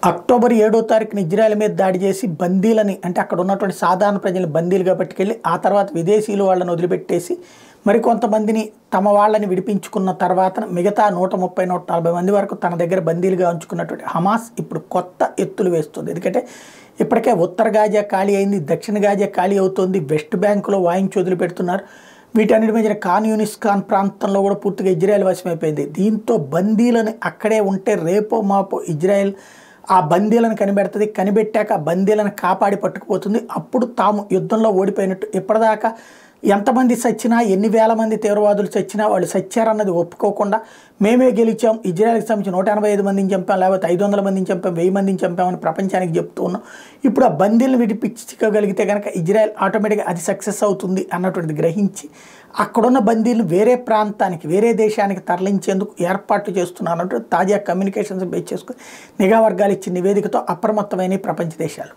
October 7వ తారీఖున Israel మీద దాడి చేసి బందీలని అంటే అక్కడ ఉన్నటువంటి సాధారణ ప్రజలను బందీలుగా పట్టుకెళ్ళి ఆ తర్వాత విదేశీయులు వాళ్ళని వదిలిపెట్టేసి మరికొంతమందిని తమ వాళ్ళని విడిపించుకున్న తర్వాత మిగతా 130-140 మంది వరకు తన దగ్గర బందీలుగా ఉంచుకున్నటువంటి హమాస్ ఇప్పుడు కొత్త ఎత్తులు వేస్తుంది. ఎందుకంటే ఇప్పటికే ఉత్తర గాజా ఖాళీ అయింది, దక్షిణ గాజా ఖాళీ అవుతుంది, వెస్ట్ బ్యాంకులో వాయించి వదిలిపెడుతున్నారు. వీటన్నిటి మధ్య ఖాన్ యూనిస్ ఖాన్ ప్రాంతంలో కూడా పూర్తిగా ఇజ్రాయెల్ వశమైపోయింది. దీంతో బందీలను అక్కడే ఉంటే రేపో మాపో ఇజ్రాయెల్ ఆ బందీలను కనిపెడుతుంది. కనిపెట్టాక ఆ బందీలను కాపాడి పట్టుకుపోతుంది. అప్పుడు తాము యుద్ధంలో ఓడిపోయినట్టు. ఇప్పటిదాకా ఎంతమంది చచ్చినా, ఎన్ని వేల మంది తీవ్రవాదులు చచ్చినా వాళ్ళు చచ్చారన్నది ఒప్పుకోకుండా మేమే గెలిచాం, ఇజ్రాయెల్కి సంబంధించి 185 మందిని చంపాం, లేకపోతే 500 మందిని చంపాం, 1000 మందిని చంపామని ప్రపంచానికి చెప్తూ ఉన్నాం. ఇప్పుడు ఆ బందీలను విడిపించుకోగలిగితే కనుక ఇజ్రాయెల్ ఆటోమేటిక్గా అది సక్సెస్ అవుతుంది అన్నటువంటిది గ్రహించి అక్కడున్న బందీలను వేరే ప్రాంతానికి, వేరే దేశానికి తరలించేందుకు ఏర్పాట్లు చేస్తున్నారంటూ తాజా కమ్యూనికేషన్స్ బేస్ చేసుకుని నిఘా వర్గాలు ఇచ్చిన నివేదికతో అప్రమత్తమైన ప్రపంచ దేశాలు.